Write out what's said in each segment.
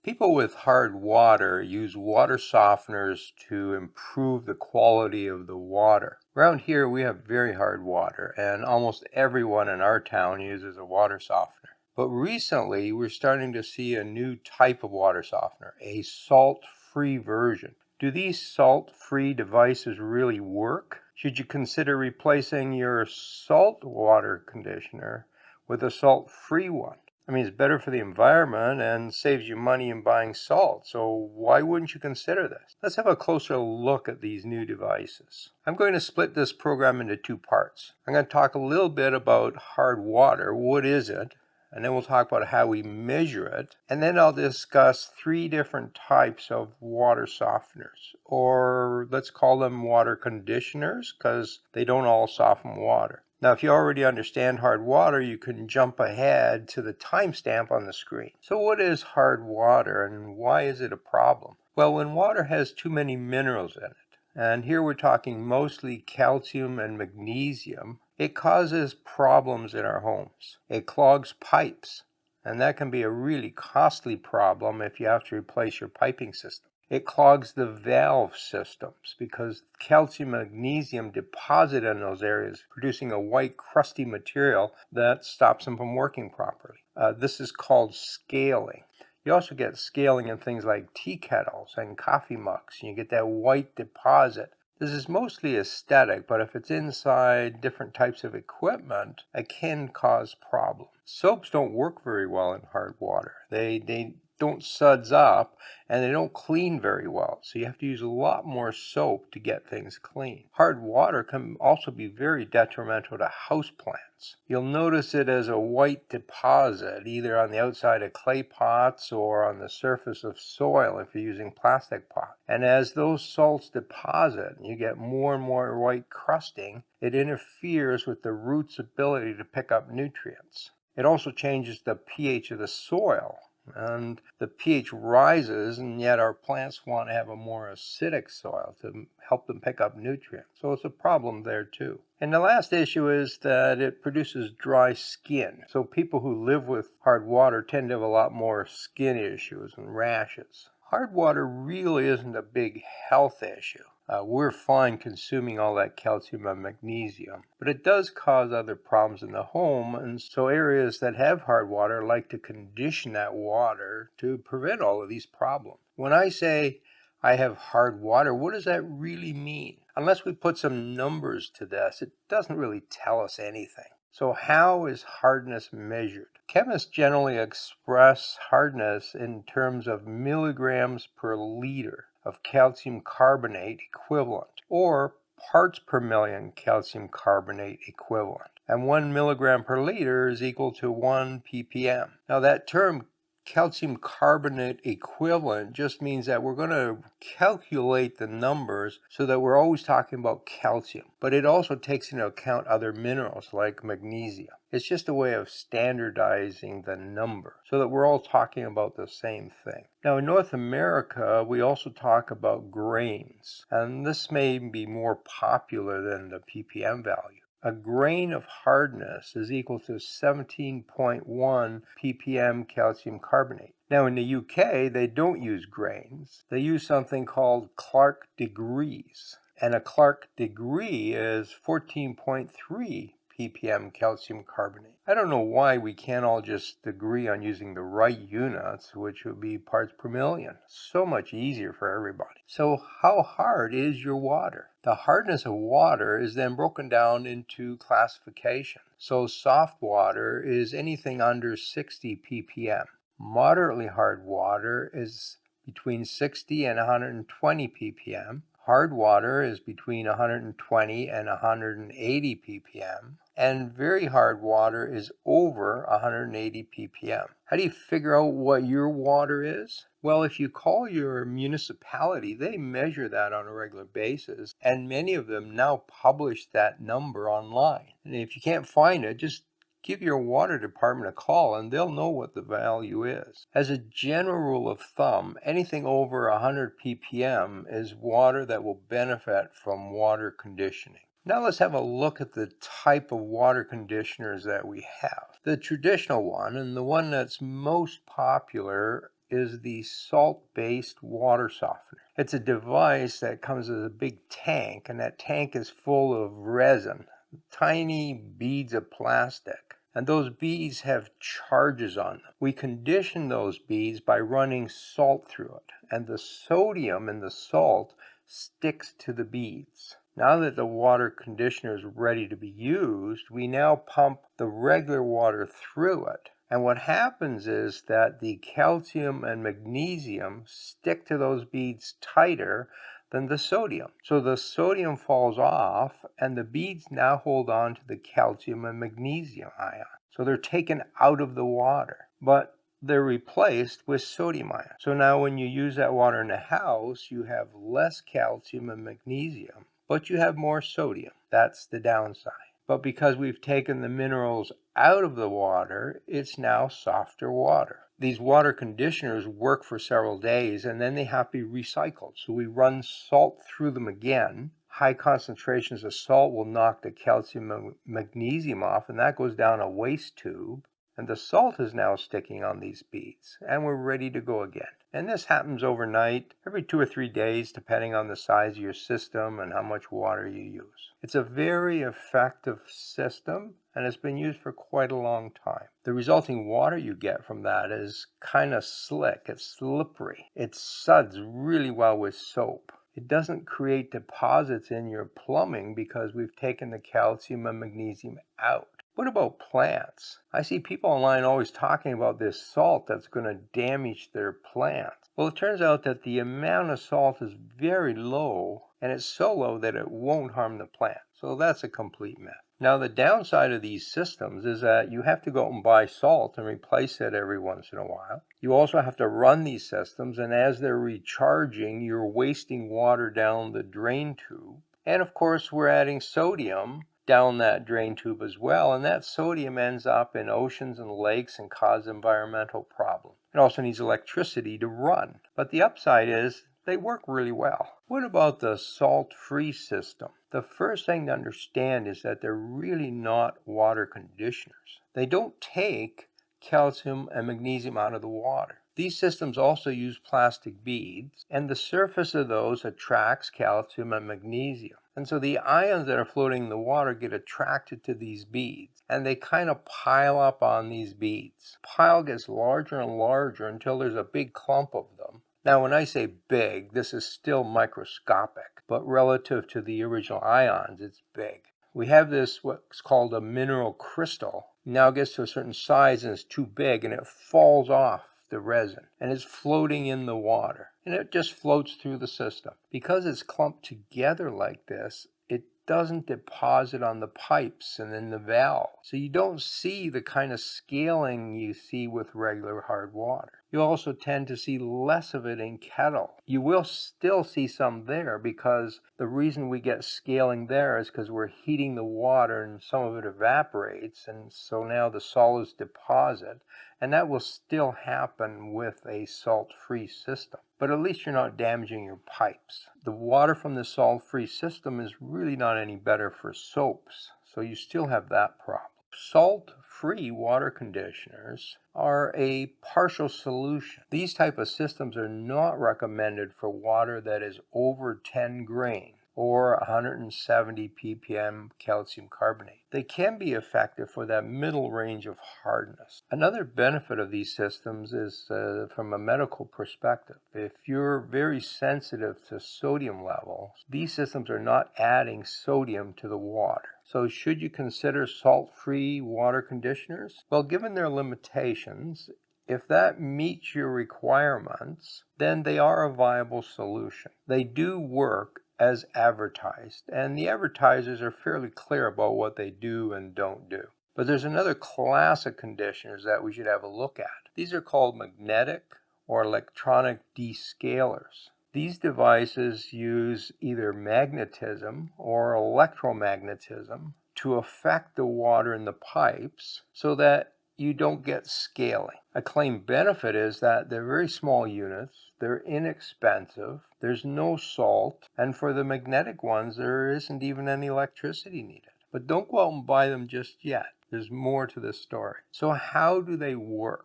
People with hard water use water softeners to improve the quality of the water. Around here, we have very hard water, and almost everyone in our town uses a water softener. But recently, we're starting to see a new type of water softener, a salt-free version. Do these salt-free devices really work? Should you consider replacing your salt water conditioner with a salt-free one? I mean, it's better for the environment and saves you money in buying salt, so why wouldn't you consider this? Let's have a closer look at these new devices. I'm going to split this program into two parts. I'm going to talk a little bit about hard water. What is it? And then we'll talk about how we measure it. And then I'll discuss three different types of water softeners, or let's call them water conditioners, because they don't all soften water. Now, if you already understand hard water, you can jump ahead to the timestamp on the screen. So what is hard water and why is it a problem? Well, when water has too many minerals in it, and here we're talking mostly calcium and magnesium, it causes problems in our homes. It clogs pipes, and that can be a really costly problem if you have to replace your piping system. It clogs the valve systems because calcium and magnesium deposit in those areas, producing a white crusty material that stops them from working properly. This is called scaling. You also get scaling in things like tea kettles and coffee mugs, and you get that white deposit. This is mostly aesthetic, but if it's inside different types of equipment, it can cause problems. Soaps don't work very well in hard water. They don't suds up, and they don't clean very well, so you have to use a lot more soap to get things clean. Hard water can also be very detrimental to houseplants. You'll notice it as a white deposit, either on the outside of clay pots or on the surface of soil if you're using plastic pots. And as those salts deposit, and you get more and more white crusting, it interferes with the root's ability to pick up nutrients. It also changes the pH of the soil, and the pH rises, and yet our plants want to have a more acidic soil to help them pick up nutrients. So it's a problem there too. And the last issue is that it produces dry skin. So people who live with hard water tend to have a lot more skin issues and rashes. Hard water really isn't a big health issue. We're fine consuming all that calcium and magnesium, but it does cause other problems in the home, and so areas that have hard water like to condition that water to prevent all of these problems. When I say I have hard water, what does that really mean? Unless we put some numbers to this, it doesn't really tell us anything. So how is hardness measured? Chemists generally express hardness in terms of milligrams per liter of calcium carbonate equivalent, or parts per million calcium carbonate equivalent. And 1 milligram per liter is equal to 1 ppm. Now that term calcium carbonate equivalent just means that we're going to calculate the numbers so that we're always talking about calcium, but it also takes into account other minerals like magnesium. It's just a way of standardizing the number so that we're all talking about the same thing. Now in North America, we also talk about grains, and this may be more popular than the ppm value. A grain of hardness is equal to 17.1 ppm calcium carbonate. Now in the UK, they don't use grains. They use something called Clark degrees. And a Clark degree is 14.3 ppm calcium carbonate. I don't know why we can't all just agree on using the right units, which would be parts per million. So much easier for everybody. So how hard is your water? The hardness of water is then broken down into classification. So soft water is anything under 60 ppm. Moderately hard water is between 60 and 120 ppm. Hard water is between 120 and 180 ppm, and very hard water is over 180 ppm. How do you figure out what your water is? Well, if you call your municipality, they measure that on a regular basis, and many of them now publish that number online. And if you can't find it, just give your water department a call and they'll know what the value is. As a general rule of thumb, anything over 100 ppm is water that will benefit from water conditioning. Now let's have a look at the type of water conditioners that we have. The traditional one, and the one that's most popular, is the salt-based water softener. It's a device that comes as a big tank, and that tank is full of resin, tiny beads of plastic. And those beads have charges on them. We condition those beads by running salt through it, and the sodium in the salt sticks to the beads. Now that the water conditioner is ready to be used, we now pump the regular water through it. And what happens is that the calcium and magnesium stick to those beads tighter than the sodium. So the sodium falls off, and the beads now hold on to the calcium and magnesium ion. So they're taken out of the water, but they're replaced with sodium ion. So now when you use that water in the house, you have less calcium and magnesium, but you have more sodium. That's the downside. But because we've taken the minerals out of the water, it's now softer water. These water conditioners work for several days, and then they have to be recycled. So we run salt through them again. High concentrations of salt will knock the calcium and magnesium off, and that goes down a waste tube. And the salt is now sticking on these beads, and we're ready to go again. And this happens overnight, every 2 or 3 days, depending on the size of your system and how much water you use. It's a very effective system, and it's been used for quite a long time. The resulting water you get from that is kind of slick, it's slippery. It suds really well with soap. It doesn't create deposits in your plumbing because we've taken the calcium and magnesium out. What about plants? I see people online always talking about this salt that's going to damage their plants. Well, it turns out that the amount of salt is very low, and it's so low that it won't harm the plant. So that's a complete myth. Now, the downside of these systems is that you have to go out and buy salt and replace it every once in a while. You also have to run these systems, and as they're recharging, you're wasting water down the drain tube. And of course, we're adding sodium down that drain tube as well, and that sodium ends up in oceans and lakes and cause environmental problems. It also needs electricity to run, but the upside is they work really well. What about the salt-free system? The first thing to understand is that they're really not water conditioners. They don't take calcium and magnesium out of the water. These systems also use plastic beads, and the surface of those attracts calcium and magnesium. And so the ions that are floating in the water get attracted to these beads, and they kind of pile up on these beads. Pile gets larger and larger until there's a big clump of them. Now, when I say big, this is still microscopic, but relative to the original ions, it's big. We have this, what's called a mineral crystal. Now it gets to a certain size and it's too big, and it falls off the resin, and it's floating in the water, and it just floats through the system. Because it's clumped together like this, it doesn't deposit on the pipes and in the valve. So you don't see the kind of scaling you see with regular hard water. You also tend to see less of it in kettle. You will still see some there, because the reason we get scaling there is because we're heating the water and some of it evaporates, and so now the solids deposit, and that will still happen with a salt-free system. But at least you're not damaging your pipes. The water from the salt-free system is really not any better for soaps, so you still have that problem. Salt-free water conditioners are a partial solution. These type of systems are not recommended for water that is over 10 grain or 170 ppm calcium carbonate. They can be effective for that middle range of hardness. Another benefit of these systems is from a medical perspective. If you're very sensitive to sodium levels, these systems are not adding sodium to the water. So should you consider salt-free water conditioners? Well, given their limitations, if that meets your requirements, then they are a viable solution. They do work as advertised, and the advertisers are fairly clear about what they do and don't do. But there's another class of conditioners that we should have a look at. These are called magnetic or electronic descalers. These devices use either magnetism or electromagnetism to affect the water in the pipes so that you don't get scaling. A claimed benefit is that they're very small units, they're inexpensive, there's no salt, and for the magnetic ones, there isn't even any electricity needed. But don't go out and buy them just yet. There's more to this story. So how do they work?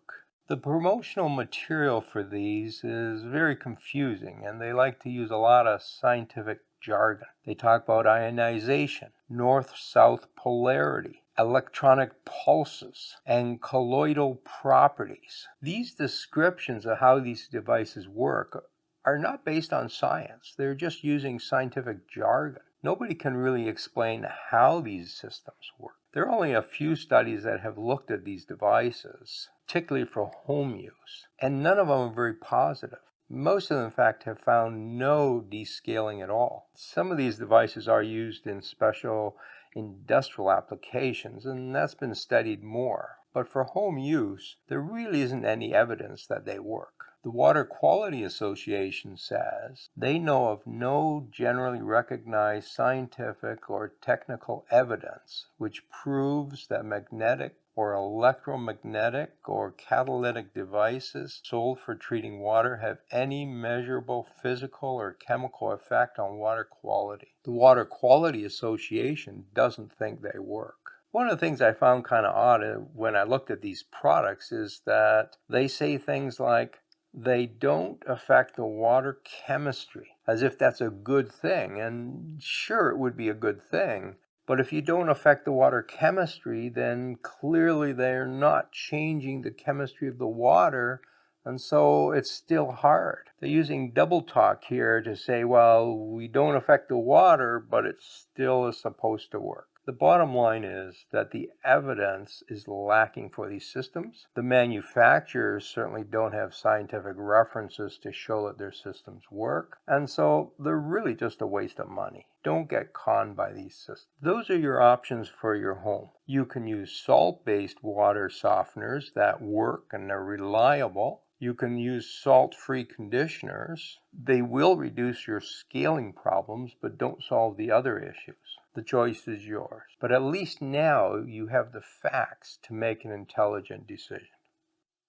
The promotional material for these is very confusing, and they like to use a lot of scientific jargon. They talk about ionization, north-south polarity, electronic pulses, and colloidal properties. These descriptions of how these devices work are not based on science. They're just using scientific jargon. Nobody can really explain how these systems work. There are only a few studies that have looked at these devices, particularly for home use, and none of them are very positive. Most of them, in fact, have found no descaling at all. Some of these devices are used in special industrial applications, and that's been studied more. But for home use, there really isn't any evidence that they work. The Water Quality Association says they know of no generally recognized scientific or technical evidence which proves that magnetic or electromagnetic or catalytic devices sold for treating water have any measurable physical or chemical effect on water quality. The Water Quality Association doesn't think they work. One of the things I found kind of odd when I looked at these products is that they say things like, they don't affect the water chemistry, as if that's a good thing. And sure, it would be a good thing. But if you don't affect the water chemistry, then clearly they're not changing the chemistry of the water, and so it's still hard. They're using double talk here to say, well, we don't affect the water, but it still is supposed to work. The bottom line is that the evidence is lacking for these systems. The manufacturers certainly don't have scientific references to show that their systems work, and so they're really just a waste of money. Don't get conned by these systems. Those are your options for your home. You can use salt-based water softeners that work and are reliable. You can use salt-free conditioners. They will reduce your scaling problems, but don't solve the other issues. The choice is yours. But at least now you have the facts to make an intelligent decision.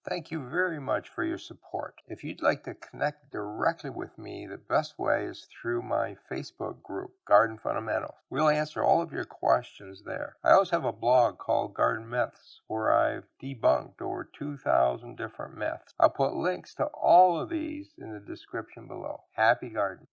Thank you very much for your support. If you'd like to connect directly with me, the best way is through my Facebook group, Garden Fundamentals. We'll answer all of your questions there. I also have a blog called Garden Myths, where I've debunked over 2,000 different myths. I'll put links to all of these in the description below. Happy gardening.